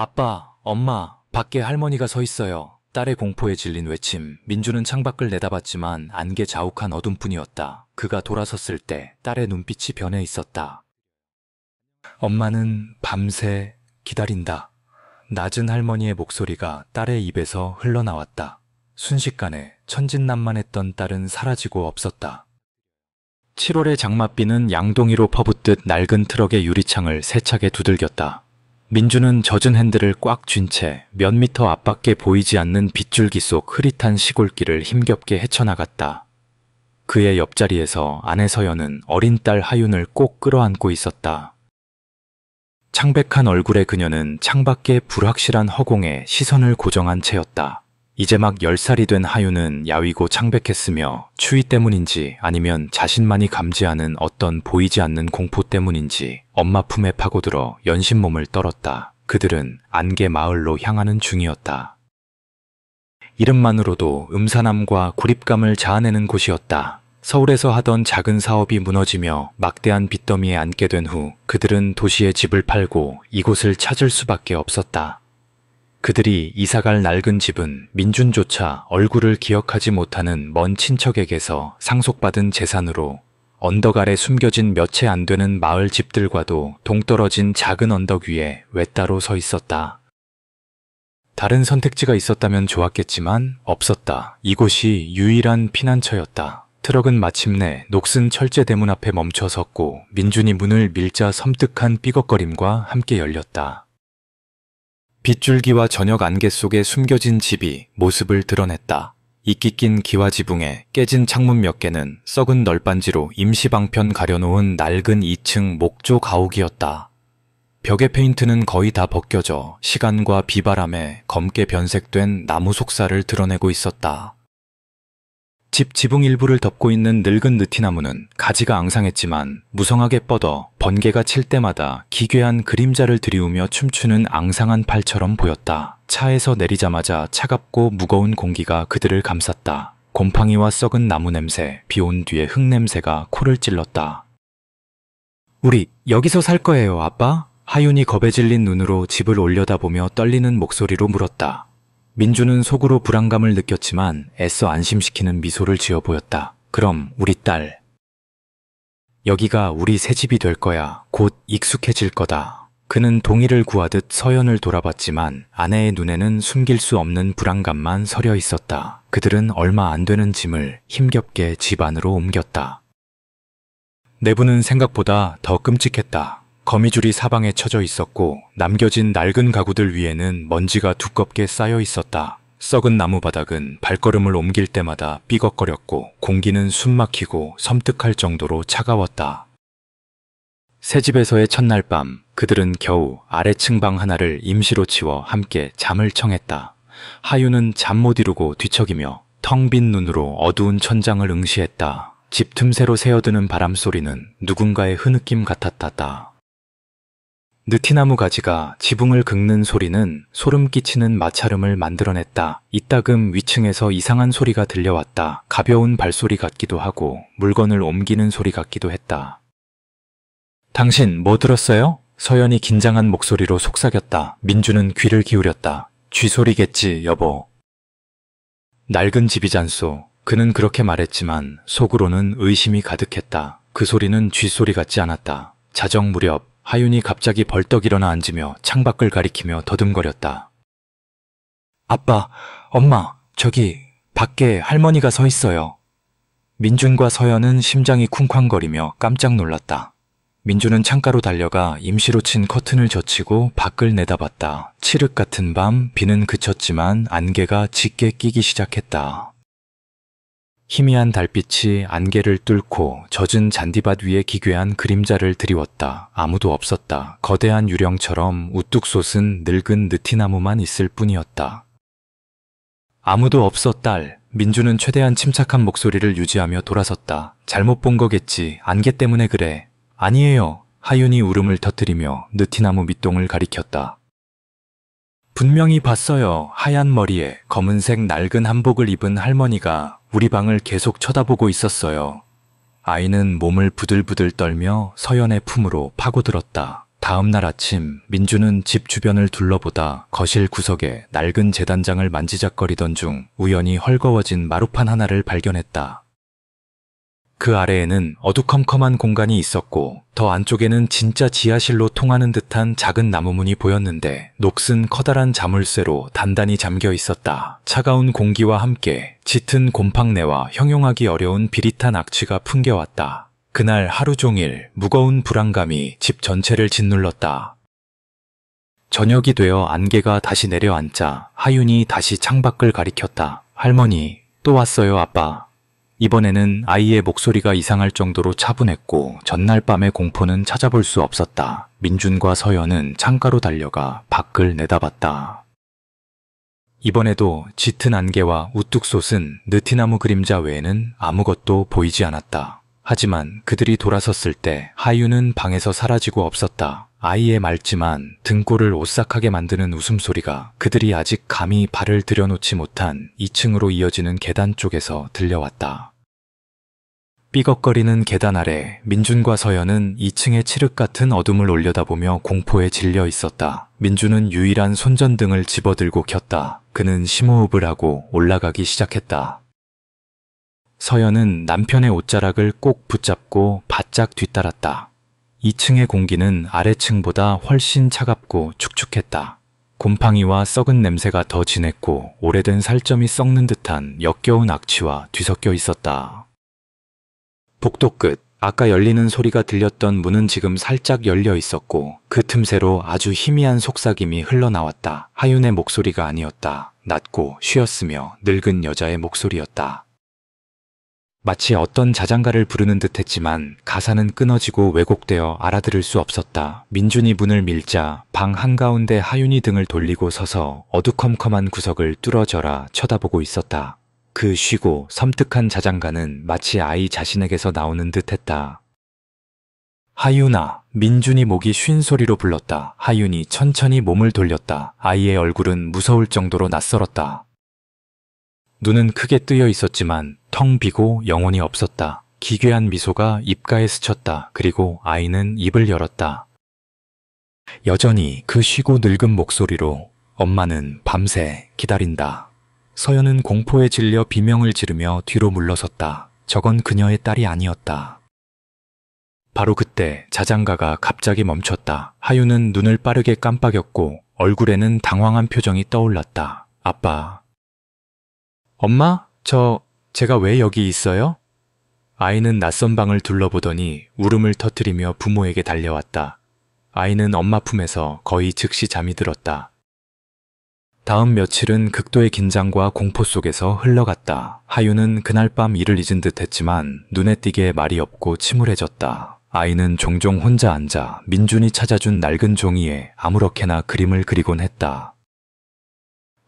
아빠, 엄마, 밖에 할머니가 서 있어요. 딸의 공포에 질린 외침, 민주는 창밖을 내다봤지만 안개 자욱한 어둠뿐이었다. 그가 돌아섰을 때 딸의 눈빛이 변해 있었다. 엄마는 밤새 기다린다. 낮은 할머니의 목소리가 딸의 입에서 흘러나왔다. 순식간에 천진난만했던 딸은 사라지고 없었다. 7월의 장맛비는 양동이로 퍼붓듯 낡은 트럭의 유리창을 세차게 두들겼다. 민주는 젖은 핸들을 꽉 쥔 채 몇 미터 앞밖에 보이지 않는 빗줄기 속 흐릿한 시골길을 힘겹게 헤쳐나갔다. 그의 옆자리에서 아내 서연은 어린 딸 하윤을 꼭 끌어안고 있었다. 창백한 얼굴의 그녀는 창밖의 불확실한 허공에 시선을 고정한 채였다. 이제 막 10살이 된 하윤은 야위고 창백했으며 추위 때문인지 아니면 자신만이 감지하는 어떤 보이지 않는 공포 때문인지 엄마 품에 파고들어 연신 몸을 떨었다. 그들은 안개 마을로 향하는 중이었다. 이름만으로도 음산함과 고립감을 자아내는 곳이었다. 서울에서 하던 작은 사업이 무너지며 막대한 빚더미에 앉게 된 후 그들은 도시의 집을 팔고 이곳을 찾을 수밖에 없었다. 그들이 이사갈 낡은 집은 민준조차 얼굴을 기억하지 못하는 먼 친척에게서 상속받은 재산으로 언덕 아래 숨겨진 몇 채 안 되는 마을 집들과도 동떨어진 작은 언덕 위에 외따로 서 있었다. 다른 선택지가 있었다면 좋았겠지만 없었다. 이곳이 유일한 피난처였다. 트럭은 마침내 녹슨 철제 대문 앞에 멈춰 섰고 민준이 문을 밀자 섬뜩한 삐걱거림과 함께 열렸다. 빗줄기와 저녁 안개 속에 숨겨진 집이 모습을 드러냈다. 이끼 낀 기와 지붕에 깨진 창문 몇 개는 썩은 널빤지로 임시방편 가려놓은 낡은 2층 목조 가옥이었다. 벽의 페인트는 거의 다 벗겨져 시간과 비바람에 검게 변색된 나무 속살을 드러내고 있었다. 집 지붕 일부를 덮고 있는 늙은 느티나무는 가지가 앙상했지만 무성하게 뻗어 번개가 칠 때마다 기괴한 그림자를 들이우며 춤추는 앙상한 팔처럼 보였다. 차에서 내리자마자 차갑고 무거운 공기가 그들을 감쌌다. 곰팡이와 썩은 나무 냄새, 비 온 뒤의 흙 냄새가 코를 찔렀다. 우리 여기서 살 거예요, 아빠? 하윤이 겁에 질린 눈으로 집을 올려다보며 떨리는 목소리로 물었다. 민주는 속으로 불안감을 느꼈지만 애써 안심시키는 미소를 지어 보였다. 그럼 우리 딸. 여기가 우리 새 집이 될 거야. 곧 익숙해질 거다. 그는 동의를 구하듯 서연을 돌아봤지만 아내의 눈에는 숨길 수 없는 불안감만 서려 있었다. 그들은 얼마 안 되는 짐을 힘겹게 집 안으로 옮겼다. 내부는 생각보다 더 끔찍했다. 거미줄이 사방에 쳐져 있었고 남겨진 낡은 가구들 위에는 먼지가 두껍게 쌓여 있었다. 썩은 나무 바닥은 발걸음을 옮길 때마다 삐걱거렸고 공기는 숨막히고 섬뜩할 정도로 차가웠다. 새 집에서의 첫날 밤 그들은 겨우 아래층 방 하나를 임시로 치워 함께 잠을 청했다. 하윤은 잠 못 이루고 뒤척이며 텅 빈 눈으로 어두운 천장을 응시했다. 집 틈새로 새어드는 바람 소리는 누군가의 흐느낌 같았다. 느티나무 가지가 지붕을 긁는 소리는 소름 끼치는 마찰음을 만들어냈다. 이따금 위층에서 이상한 소리가 들려왔다. 가벼운 발소리 같기도 하고 물건을 옮기는 소리 같기도 했다. 당신 뭐 들었어요? 서연이 긴장한 목소리로 속삭였다. 민주는 귀를 기울였다. 쥐소리겠지, 여보. 낡은 집이잖소. 그는 그렇게 말했지만 속으로는 의심이 가득했다. 그 소리는 쥐소리 같지 않았다. 자정 무렵 하윤이 갑자기 벌떡 일어나 앉으며 창밖을 가리키며 더듬거렸다. 아빠, 엄마, 저기 밖에 할머니가 서 있어요. 민준과 서연은 심장이 쿵쾅거리며 깜짝 놀랐다. 민준은 창가로 달려가 임시로 친 커튼을 젖히고 밖을 내다봤다. 칠흑 같은 밤, 비는 그쳤지만 안개가 짙게 끼기 시작했다. 희미한 달빛이 안개를 뚫고 젖은 잔디밭 위에 기괴한 그림자를 드리웠다. 아무도 없었다. 거대한 유령처럼 우뚝 솟은 늙은 느티나무만 있을 뿐이었다. 아무도 없어, 딸. 민주는 최대한 침착한 목소리를 유지하며 돌아섰다. 잘못 본 거겠지. 안개 때문에 그래. 아니에요. 하윤이 울음을 터뜨리며 느티나무 밑동을 가리켰다. 분명히 봤어요. 하얀 머리에 검은색 낡은 한복을 입은 할머니가 우리 방을 계속 쳐다보고 있었어요. 아이는 몸을 부들부들 떨며 서연의 품으로 파고들었다. 다음 날 아침 민주는 집 주변을 둘러보다 거실 구석에 낡은 재단장을 만지작거리던 중 우연히 헐거워진 마루판 하나를 발견했다. 그 아래에는 어두컴컴한 공간이 있었고 더 안쪽에는 진짜 지하실로 통하는 듯한 작은 나무문이 보였는데 녹슨 커다란 자물쇠로 단단히 잠겨 있었다. 차가운 공기와 함께 짙은 곰팡내와 형용하기 어려운 비릿한 악취가 풍겨왔다. 그날 하루 종일 무거운 불안감이 집 전체를 짓눌렀다. 저녁이 되어 안개가 다시 내려앉자 하윤이 다시 창밖을 가리켰다. 할머니, 또 왔어요, 아빠. 이번에는 아이의 목소리가 이상할 정도로 차분했고 전날 밤의 공포는 찾아볼 수 없었다. 민준과 서연은 창가로 달려가 밖을 내다봤다. 이번에도 짙은 안개와 우뚝 솟은 느티나무 그림자 외에는 아무것도 보이지 않았다. 하지만 그들이 돌아섰을 때 하윤은 방에서 사라지고 없었다. 아이의 맑지만 등골을 오싹하게 만드는 웃음소리가 그들이 아직 감히 발을 들여놓지 못한 2층으로 이어지는 계단 쪽에서 들려왔다. 삐걱거리는 계단 아래 민준과 서연은 2층의 칠흑 같은 어둠을 올려다보며 공포에 질려 있었다. 민준은 유일한 손전등을 집어들고 켰다. 그는 심호흡을 하고 올라가기 시작했다. 서연은 남편의 옷자락을 꼭 붙잡고 바짝 뒤따랐다. 2층의 공기는 아래층보다 훨씬 차갑고 축축했다. 곰팡이와 썩은 냄새가 더 진했고 오래된 살점이 썩는 듯한 역겨운 악취와 뒤섞여 있었다. 복도 끝, 아까 열리는 소리가 들렸던 문은 지금 살짝 열려 있었고 그 틈새로 아주 희미한 속삭임이 흘러나왔다. 하윤의 목소리가 아니었다. 낮고 쉬었으며 늙은 여자의 목소리였다. 마치 어떤 자장가를 부르는 듯 했지만 가사는 끊어지고 왜곡되어 알아들을 수 없었다. 민준이 문을 밀자 방 한가운데 하윤이 등을 돌리고 서서 어두컴컴한 구석을 뚫어져라 쳐다보고 있었다. 그 쉬고 섬뜩한 자장가는 마치 아이 자신에게서 나오는 듯 했다. 하윤아, 민준이 목이 쉰 소리로 불렀다. 하윤이 천천히 몸을 돌렸다. 아이의 얼굴은 무서울 정도로 낯설었다. 눈은 크게 뜨여 있었지만 텅 비고 영혼이 없었다. 기괴한 미소가 입가에 스쳤다. 그리고 아이는 입을 열었다. 여전히 그 쉬고 늙은 목소리로 엄마는 밤새 기다린다. 서연은 공포에 질려 비명을 지르며 뒤로 물러섰다. 저건 그녀의 딸이 아니었다. 바로 그때 자장가가 갑자기 멈췄다. 하윤은 눈을 빠르게 깜빡였고 얼굴에는 당황한 표정이 떠올랐다. 아빠. 엄마? 제가 왜 여기 있어요? 아이는 낯선 방을 둘러보더니 울음을 터뜨리며 부모에게 달려왔다. 아이는 엄마 품에서 거의 즉시 잠이 들었다. 다음 며칠은 극도의 긴장과 공포 속에서 흘러갔다. 하윤은 그날 밤 일을 잊은 듯 했지만 눈에 띄게 말이 없고 침울해졌다. 아이는 종종 혼자 앉아 민준이 찾아준 낡은 종이에 아무렇게나 그림을 그리곤 했다.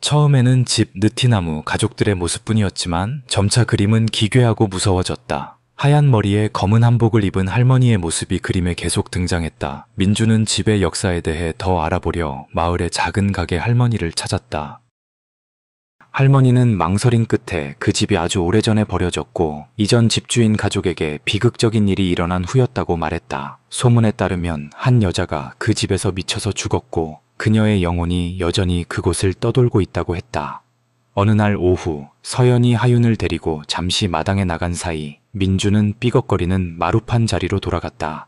처음에는 집, 느티나무, 가족들의 모습뿐이었지만 점차 그림은 기괴하고 무서워졌다. 하얀 머리에 검은 한복을 입은 할머니의 모습이 그림에 계속 등장했다. 민주는 집의 역사에 대해 더 알아보려 마을의 작은 가게 할머니를 찾았다. 할머니는 망설임 끝에 그 집이 아주 오래전에 버려졌고 이전 집주인 가족에게 비극적인 일이 일어난 후였다고 말했다. 소문에 따르면 한 여자가 그 집에서 미쳐서 죽었고 그녀의 영혼이 여전히 그곳을 떠돌고 있다고 했다. 어느 날 오후 서연이 하윤을 데리고 잠시 마당에 나간 사이 민주는 삐걱거리는 마루판 자리로 돌아갔다.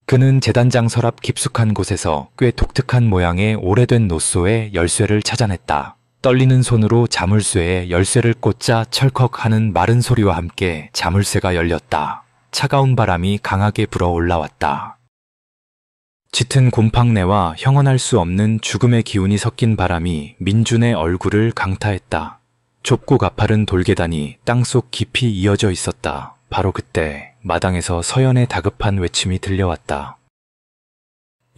그는 재단장 서랍 깊숙한 곳에서 꽤 독특한 모양의 오래된 노소의 열쇠를 찾아냈다. 떨리는 손으로 자물쇠에 열쇠를 꽂자 철컥하는 마른 소리와 함께 자물쇠가 열렸다. 차가운 바람이 강하게 불어 올라왔다. 짙은 곰팡내와 형언할 수 없는 죽음의 기운이 섞인 바람이 민준의 얼굴을 강타했다. 좁고 가파른 돌계단이 땅속 깊이 이어져 있었다. 바로 그때 마당에서 서연의 다급한 외침이 들려왔다.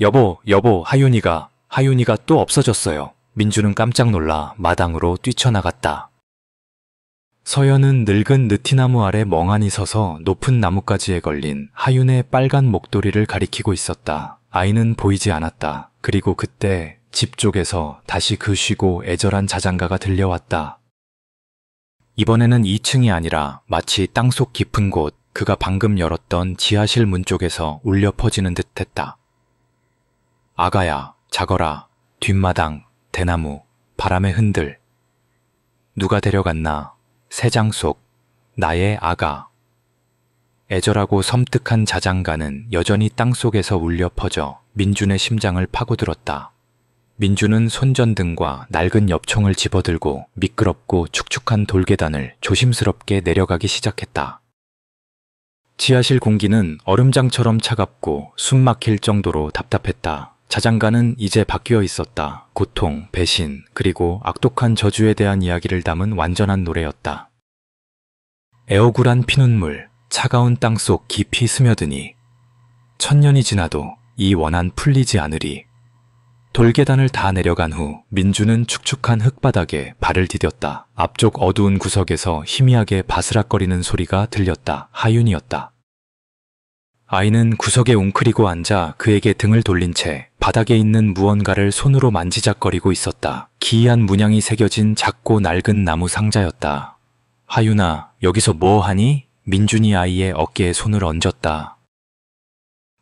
여보, 하윤이가 또 없어졌어요. 민준은 깜짝 놀라 마당으로 뛰쳐나갔다. 서연은 늙은 느티나무 아래 멍하니 서서 높은 나뭇가지에 걸린 하윤의 빨간 목도리를 가리키고 있었다. 아이는 보이지 않았다. 그리고 그때 집 쪽에서 다시 그 쉬고 애절한 자장가가 들려왔다. 이번에는 2층이 아니라 마치 땅속 깊은 곳, 그가 방금 열었던 지하실 문 쪽에서 울려 퍼지는 듯했다. 아가야, 자거라. 뒷마당, 대나무, 바람의 흔들. 누가 데려갔나? 새장 속, 나의 아가. 애절하고 섬뜩한 자장가는 여전히 땅속에서 울려 퍼져 민준의 심장을 파고들었다. 민준은 손전등과 낡은 엽총을 집어들고 미끄럽고 축축한 돌계단을 조심스럽게 내려가기 시작했다. 지하실 공기는 얼음장처럼 차갑고 숨 막힐 정도로 답답했다. 자장가는 이제 바뀌어 있었다. 고통, 배신, 그리고 악독한 저주에 대한 이야기를 담은 완전한 노래였다. 애어굴한 피눈물, 차가운 땅속 깊이 스며드니 천년이 지나도 이 원한 풀리지 않으리. 돌계단을 다 내려간 후 민주는 축축한 흙바닥에 발을 디뎠다. 앞쪽 어두운 구석에서 희미하게 바스락거리는 소리가 들렸다. 하윤이었다. 아이는 구석에 웅크리고 앉아 그에게 등을 돌린 채 바닥에 있는 무언가를 손으로 만지작거리고 있었다. 기이한 문양이 새겨진 작고 낡은 나무 상자였다. 하윤아, 여기서 뭐 하니? 민준이 아이의 어깨에 손을 얹었다.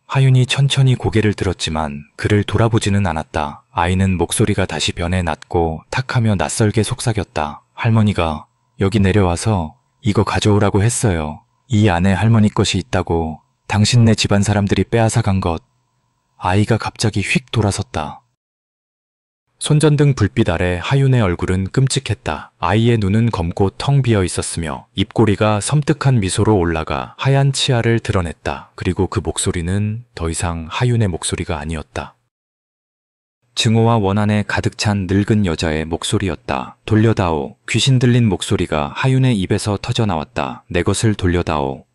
하윤이 천천히 고개를 들었지만 그를 돌아보지는 않았다. 아이는 목소리가 다시 변해 낮고 탁하며 낯설게 속삭였다. 할머니가 여기 내려와서 이거 가져오라고 했어요. 이 안에 할머니 것이 있다고. 당신네 집안 사람들이 빼앗아 간 것. 아이가 갑자기 휙 돌아섰다. 손전등 불빛 아래 하윤의 얼굴은 끔찍했다. 아이의 눈은 검고 텅 비어 있었으며 입꼬리가 섬뜩한 미소로 올라가 하얀 치아를 드러냈다. 그리고 그 목소리는 더 이상 하윤의 목소리가 아니었다. 증오와 원한에 가득 찬 늙은 여자의 목소리였다. 돌려다오. 귀신 들린 목소리가 하윤의 입에서 터져나왔다. 내 것을 돌려다오.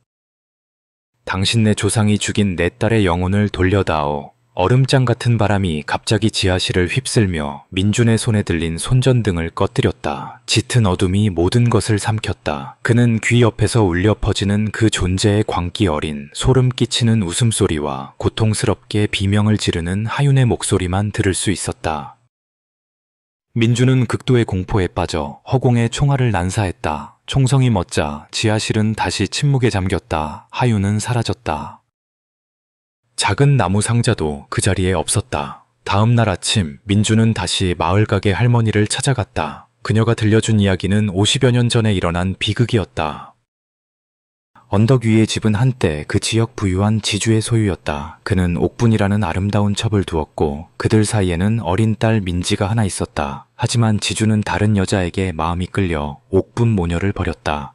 당신네 조상이 죽인 내 딸의 영혼을 돌려다오. 얼음장 같은 바람이 갑자기 지하실을 휩쓸며 민준의 손에 들린 손전등을 꺼뜨렸다. 짙은 어둠이 모든 것을 삼켰다. 그는 귀 옆에서 울려 퍼지는 그 존재의 광기 어린 소름 끼치는 웃음소리와 고통스럽게 비명을 지르는 하윤의 목소리만 들을 수 있었다. 민준은 극도의 공포에 빠져 허공에 총알을 난사했다. 총성이 멎자 지하실은 다시 침묵에 잠겼다. 하윤은 사라졌다. 작은 나무 상자도 그 자리에 없었다. 다음 날 아침 민준은 다시 마을 가게 할머니를 찾아갔다. 그녀가 들려준 이야기는 50여 년 전에 일어난 비극이었다. 언덕 위의 집은 한때 그 지역 부유한 지주의 소유였다. 그는 옥분이라는 아름다운 첩을 두었고 그들 사이에는 어린 딸 민지가 하나 있었다. 하지만 지주는 다른 여자에게 마음이 끌려 옥분 모녀를 버렸다.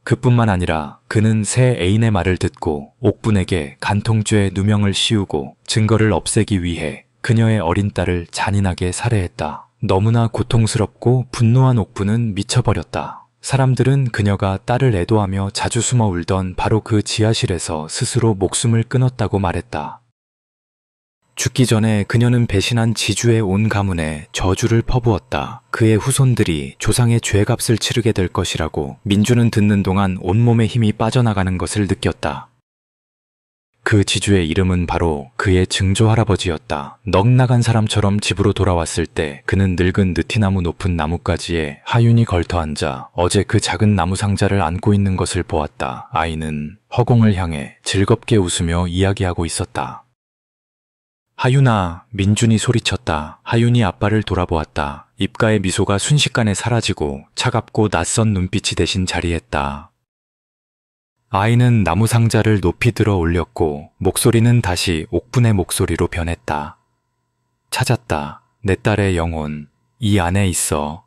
그뿐만 아니라 그는 새 애인의 말을 듣고 옥분에게 간통죄 누명을 씌우고 증거를 없애기 위해 그녀의 어린 딸을 잔인하게 살해했다. 너무나 고통스럽고 분노한 옥분은 미쳐버렸다. 사람들은 그녀가 딸을 애도하며 자주 숨어 울던 바로 그 지하실에서 스스로 목숨을 끊었다고 말했다. 죽기 전에 그녀는 배신한 지주의 온 가문에 저주를 퍼부었다. 그의 후손들이 조상의 죄값을 치르게 될 것이라고 민주는 듣는 동안 온몸의 힘이 빠져나가는 것을 느꼈다. 그 지주의 이름은 바로 그의 증조 할아버지였다. 넋나간 사람처럼 집으로 돌아왔을 때 그는 늙은 느티나무 높은 나뭇가지에 하윤이 걸터앉아 어제 그 작은 나무 상자를 안고 있는 것을 보았다. 아이는 허공을 향해 즐겁게 웃으며 이야기하고 있었다. 하윤아, 민준이 소리쳤다. 하윤이 아빠를 돌아보았다. 입가의 미소가 순식간에 사라지고 차갑고 낯선 눈빛이 대신 자리했다. 아이는 나무 상자를 높이 들어 올렸고 목소리는 다시 옥분의 목소리로 변했다. 찾았다. 내 딸의 영혼. 이 안에 있어.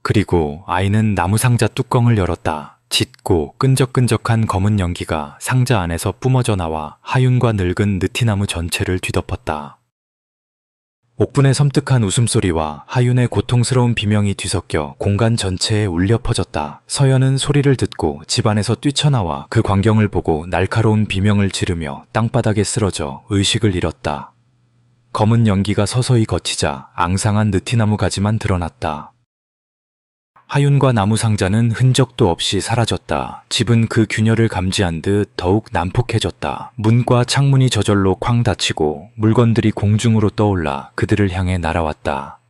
그리고 아이는 나무 상자 뚜껑을 열었다. 짙고 끈적끈적한 검은 연기가 상자 안에서 뿜어져 나와 하윤과 늙은 느티나무 전체를 뒤덮었다. 옥분의 섬뜩한 웃음소리와 하윤의 고통스러운 비명이 뒤섞여 공간 전체에 울려 퍼졌다. 서연은 소리를 듣고 집안에서 뛰쳐나와 그 광경을 보고 날카로운 비명을 지르며 땅바닥에 쓰러져 의식을 잃었다. 검은 연기가 서서히 걷히자 앙상한 느티나무 가지만 드러났다. 하윤과 나무 상자는 흔적도 없이 사라졌다. 집은 그 균열을 감지한 듯 더욱 난폭해졌다. 문과 창문이 저절로 쾅 닫히고 물건들이 공중으로 떠올라 그들을 향해 날아왔다.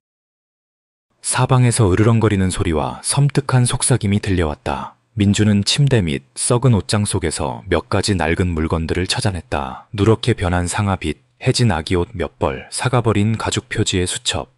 사방에서 으르렁거리는 소리와 섬뜩한 속삭임이 들려왔다. 민주는 침대 및 썩은 옷장 속에서 몇 가지 낡은 물건들을 찾아냈다. 누렇게 변한 상아빗, 해진 아기옷 몇 벌, 사가버린 가죽 표지의 수첩.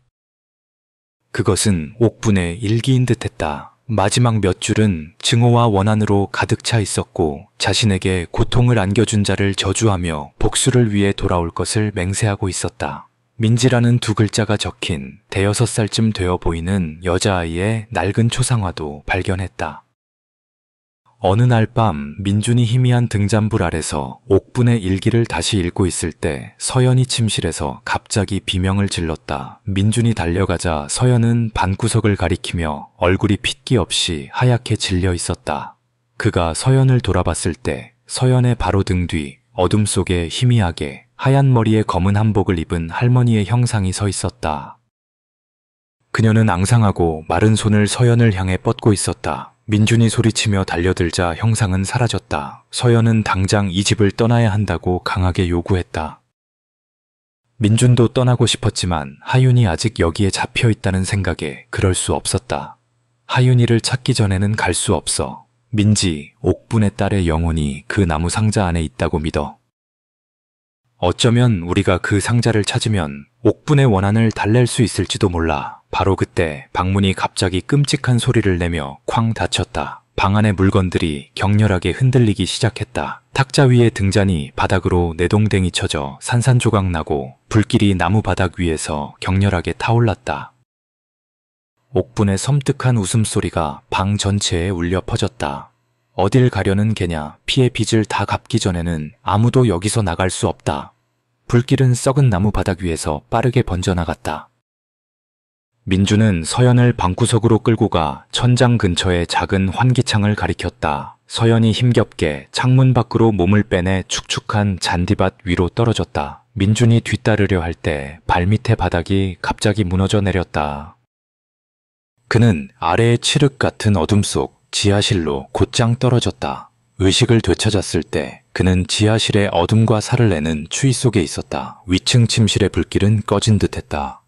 그것은 옥분의 일기인 듯했다. 마지막 몇 줄은 증오와 원한으로 가득 차 있었고 자신에게 고통을 안겨준 자를 저주하며 복수를 위해 돌아올 것을 맹세하고 있었다. 민지라는 두 글자가 적힌 대여섯 살쯤 되어 보이는 여자아이의 낡은 초상화도 발견했다. 어느 날 밤 민준이 희미한 등잔불 아래서 옥분의 일기를 다시 읽고 있을 때 서연이 침실에서 갑자기 비명을 질렀다. 민준이 달려가자 서연은 방구석을 가리키며 얼굴이 핏기 없이 하얗게 질려 있었다. 그가 서연을 돌아봤을 때 서연의 바로 등 뒤 어둠 속에 희미하게 하얀 머리에 검은 한복을 입은 할머니의 형상이 서 있었다. 그녀는 앙상하고 마른 손을 서연을 향해 뻗고 있었다. 민준이 소리치며 달려들자 형상은 사라졌다. 서연은 당장 이 집을 떠나야 한다고 강하게 요구했다. 민준도 떠나고 싶었지만 하윤이 아직 여기에 잡혀 있다는 생각에 그럴 수 없었다. 하윤이를 찾기 전에는 갈 수 없어. 민지, 옥분의 딸의 영혼이 그 나무 상자 안에 있다고 믿어. 어쩌면 우리가 그 상자를 찾으면 옥분의 원한을 달랠 수 있을지도 몰라. 바로 그때 방문이 갑자기 끔찍한 소리를 내며 쾅 닫혔다. 방 안의 물건들이 격렬하게 흔들리기 시작했다. 탁자 위의 등잔이 바닥으로 내동댕이 쳐져 산산조각 나고 불길이 나무 바닥 위에서 격렬하게 타올랐다. 옥분의 섬뜩한 웃음소리가 방 전체에 울려 퍼졌다. 어딜 가려는 개냐. 피의 빚을 다 갚기 전에는 아무도 여기서 나갈 수 없다. 불길은 썩은 나무 바닥 위에서 빠르게 번져나갔다. 민주는 서연을 방구석으로 끌고 가 천장 근처의 작은 환기창을 가리켰다. 서연이 힘겹게 창문 밖으로 몸을 빼내 축축한 잔디밭 위로 떨어졌다. 민준이 뒤따르려 할 때 발밑의 바닥이 갑자기 무너져 내렸다. 그는 아래의 칠흑 같은 어둠 속 지하실로 곧장 떨어졌다. 의식을 되찾았을 때 그는 지하실의 어둠과 살을 내는 추위 속에 있었다. 위층 침실의 불길은 꺼진 듯했다.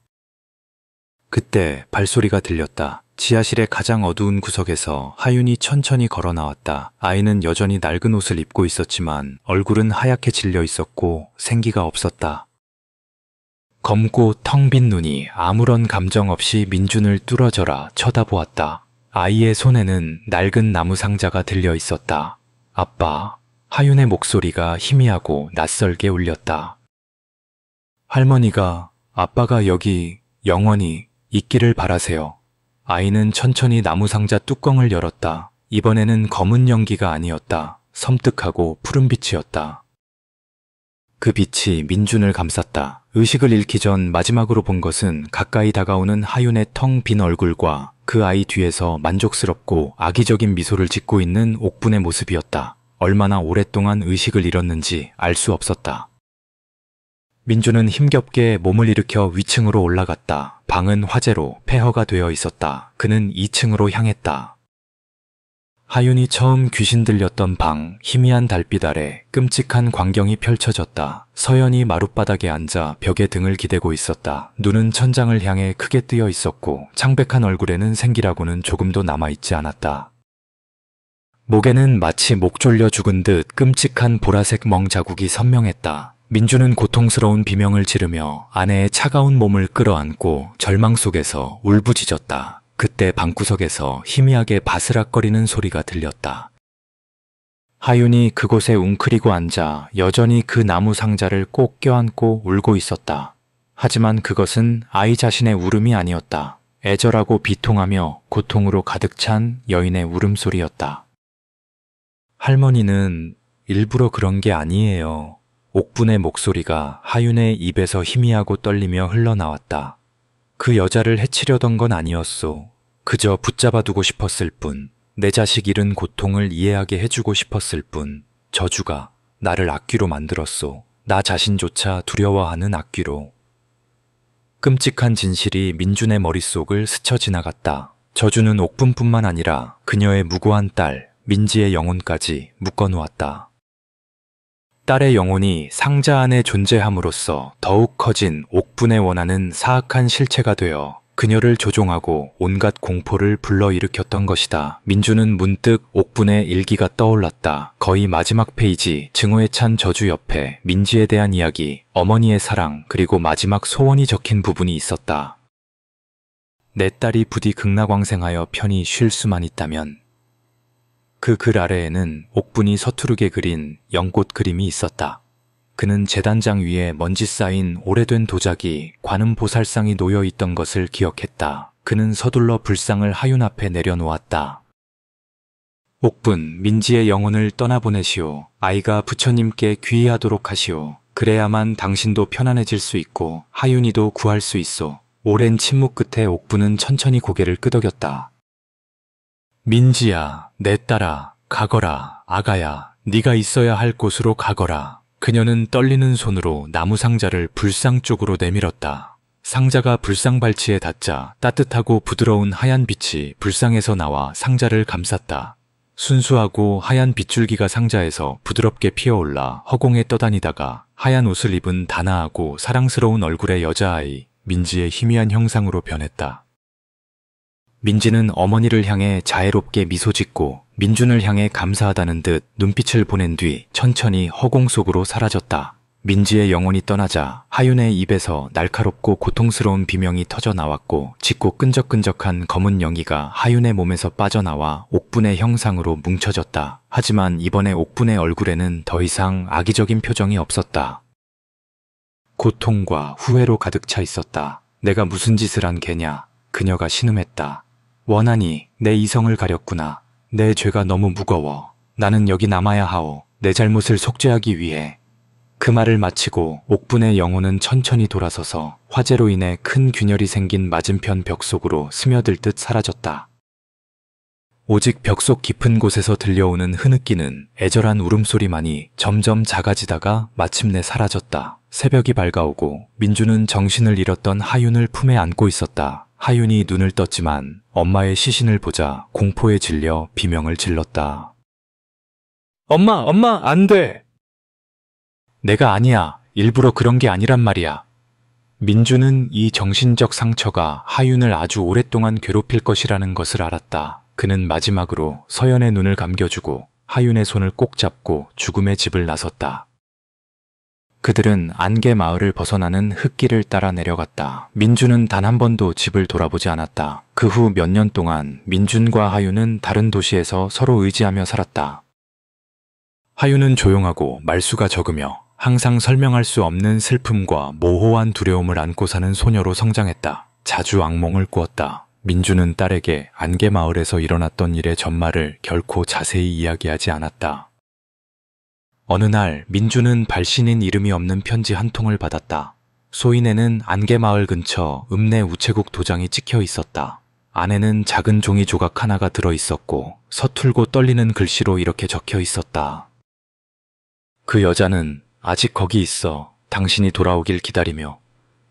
그때 발소리가 들렸다. 지하실의 가장 어두운 구석에서 하윤이 천천히 걸어 나왔다. 아이는 여전히 낡은 옷을 입고 있었지만 얼굴은 하얗게 질려 있었고 생기가 없었다. 검고 텅 빈 눈이 아무런 감정 없이 민준을 뚫어져라 쳐다보았다. 아이의 손에는 낡은 나무 상자가 들려 있었다. 아빠. 하윤의 목소리가 희미하고 낯설게 울렸다. 할머니가 아빠가 여기 영원히 있기를 바라세요. 아이는 천천히 나무 상자 뚜껑을 열었다. 이번에는 검은 연기가 아니었다. 섬뜩하고 푸른 빛이었다. 그 빛이 민준을 감쌌다. 의식을 잃기 전 마지막으로 본 것은 가까이 다가오는 하윤의 텅 빈 얼굴과 그 아이 뒤에서 만족스럽고 악의적인 미소를 짓고 있는 옥분의 모습이었다. 얼마나 오랫동안 의식을 잃었는지 알 수 없었다. 민준은 힘겹게 몸을 일으켜 위층으로 올라갔다. 방은 화재로 폐허가 되어 있었다. 그는 2층으로 향했다. 하윤이 처음 귀신 들렸던 방, 희미한 달빛 아래 끔찍한 광경이 펼쳐졌다. 서연이 마룻바닥에 앉아 벽에 등을 기대고 있었다. 눈은 천장을 향해 크게 뜨여 있었고 창백한 얼굴에는 생기라고는 조금도 남아있지 않았다. 목에는 마치 목 졸려 죽은 듯 끔찍한 보라색 멍 자국이 선명했다. 민주는 고통스러운 비명을 지르며 아내의 차가운 몸을 끌어안고 절망 속에서 울부짖었다. 그때 방구석에서 희미하게 바스락거리는 소리가 들렸다. 하윤이 그곳에 웅크리고 앉아 여전히 그 나무 상자를 꼭 껴안고 울고 있었다. 하지만 그것은 아이 자신의 울음이 아니었다. 애절하고 비통하며 고통으로 가득 찬 여인의 울음소리였다. 할머니는 일부러 그런 게 아니에요. 옥분의 목소리가 하윤의 입에서 희미하고 떨리며 흘러나왔다. 그 여자를 해치려던 건 아니었소. 그저 붙잡아두고 싶었을 뿐. 내 자식 잃은 고통을 이해하게 해주고 싶었을 뿐. 저주가 나를 악귀로 만들었소. 나 자신조차 두려워하는 악귀로. 끔찍한 진실이 민준의 머릿속을 스쳐 지나갔다. 저주는 옥분뿐만 아니라 그녀의 무고한 딸 민지의 영혼까지 묶어놓았다. 딸의 영혼이 상자 안에 존재함으로써 더욱 커진 옥분의 원한은 사악한 실체가 되어 그녀를 조종하고 온갖 공포를 불러일으켰던 것이다. 민주는 문득 옥분의 일기가 떠올랐다. 거의 마지막 페이지, 증오에 찬 저주 옆에 민지에 대한 이야기, 어머니의 사랑, 그리고 마지막 소원이 적힌 부분이 있었다. 내 딸이 부디 극락왕생하여 편히 쉴 수만 있다면. 그 글 아래에는 옥분이 서투르게 그린 연꽃 그림이 있었다. 그는 제단장 위에 먼지 쌓인 오래된 도자기, 관음보살상이 놓여 있던 것을 기억했다. 그는 서둘러 불상을 하윤 앞에 내려놓았다. 옥분, 민지의 영혼을 떠나보내시오. 아이가 부처님께 귀의하도록 하시오. 그래야만 당신도 편안해질 수 있고 하윤이도 구할 수 있어. 오랜 침묵 끝에 옥분은 천천히 고개를 끄덕였다. 민지야, 내 딸아, 가거라. 아가야, 네가 있어야 할 곳으로 가거라. 그녀는 떨리는 손으로 나무 상자를 불상 쪽으로 내밀었다. 상자가 불상 발치에 닿자 따뜻하고 부드러운 하얀 빛이 불상에서 나와 상자를 감쌌다. 순수하고 하얀 빗줄기가 상자에서 부드럽게 피어올라 허공에 떠다니다가 하얀 옷을 입은 단아하고 사랑스러운 얼굴의 여자아이 민지의 희미한 형상으로 변했다. 민지는 어머니를 향해 자애롭게 미소 짓고 민준을 향해 감사하다는 듯 눈빛을 보낸 뒤 천천히 허공 속으로 사라졌다. 민지의 영혼이 떠나자 하윤의 입에서 날카롭고 고통스러운 비명이 터져 나왔고 짙고 끈적끈적한 검은 영이가 하윤의 몸에서 빠져나와 옥분의 형상으로 뭉쳐졌다. 하지만 이번에 옥분의 얼굴에는 더 이상 악의적인 표정이 없었다. 고통과 후회로 가득 차 있었다. 내가 무슨 짓을 한 개냐. 그녀가 신음했다. 원한이 내 이성을 가렸구나. 내 죄가 너무 무거워. 나는 여기 남아야 하오. 내 잘못을 속죄하기 위해. 그 말을 마치고 옥분의 영혼은 천천히 돌아서서 화재로 인해 큰 균열이 생긴 맞은편 벽 속으로 스며들 듯 사라졌다. 오직 벽 속 깊은 곳에서 들려오는 흐느끼는 애절한 울음소리만이 점점 작아지다가 마침내 사라졌다. 새벽이 밝아오고 민주는 정신을 잃었던 하윤을 품에 안고 있었다. 하윤이 눈을 떴지만 엄마의 시신을 보자 공포에 질려 비명을 질렀다. 엄마, 안 돼! 내가 아니야. 일부러 그런 게 아니란 말이야. 민주는 이 정신적 상처가 하윤을 아주 오랫동안 괴롭힐 것이라는 것을 알았다. 그는 마지막으로 서연의 눈을 감겨주고 하윤의 손을 꼭 잡고 죽음의 집을 나섰다. 그들은 안개 마을을 벗어나는 흙길을 따라 내려갔다. 민준은 단 한 번도 집을 돌아보지 않았다. 그 후 몇 년 동안 민준과 하윤은 다른 도시에서 서로 의지하며 살았다. 하윤은 조용하고 말수가 적으며 항상 설명할 수 없는 슬픔과 모호한 두려움을 안고 사는 소녀로 성장했다. 자주 악몽을 꾸었다. 민준은 딸에게 안개 마을에서 일어났던 일의 전말을 결코 자세히 이야기하지 않았다. 어느 날 민주는 발신인 이름이 없는 편지 한 통을 받았다. 소인에는 안개마을 근처 읍내 우체국 도장이 찍혀 있었다. 안에는 작은 종이 조각 하나가 들어 있었고 서툴고 떨리는 글씨로 이렇게 적혀 있었다. 그 여자는 아직 거기 있어. 당신이 돌아오길 기다리며.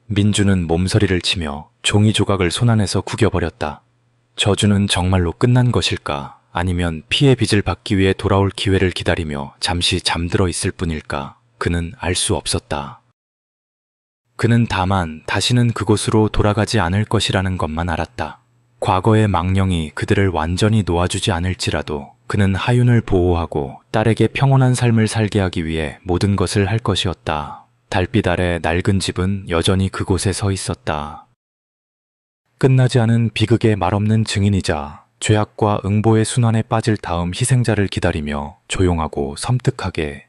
민주는 몸서리를 치며 종이 조각을 손안에서 구겨버렸다. 저주는 정말로 끝난 것일까? 아니면 피해 빚을 받기 위해 돌아올 기회를 기다리며 잠시 잠들어 있을 뿐일까? 그는 알 수 없었다. 그는 다만 다시는 그곳으로 돌아가지 않을 것이라는 것만 알았다. 과거의 망령이 그들을 완전히 놓아주지 않을지라도 그는 하윤을 보호하고 딸에게 평온한 삶을 살게 하기 위해 모든 것을 할 것이었다. 달빛 아래 낡은 집은 여전히 그곳에 서 있었다. 끝나지 않은 비극의 말없는 증인이자 죄악과 응보의 순환에 빠질 다음 희생자를 기다리며 조용하고 섬뜩하게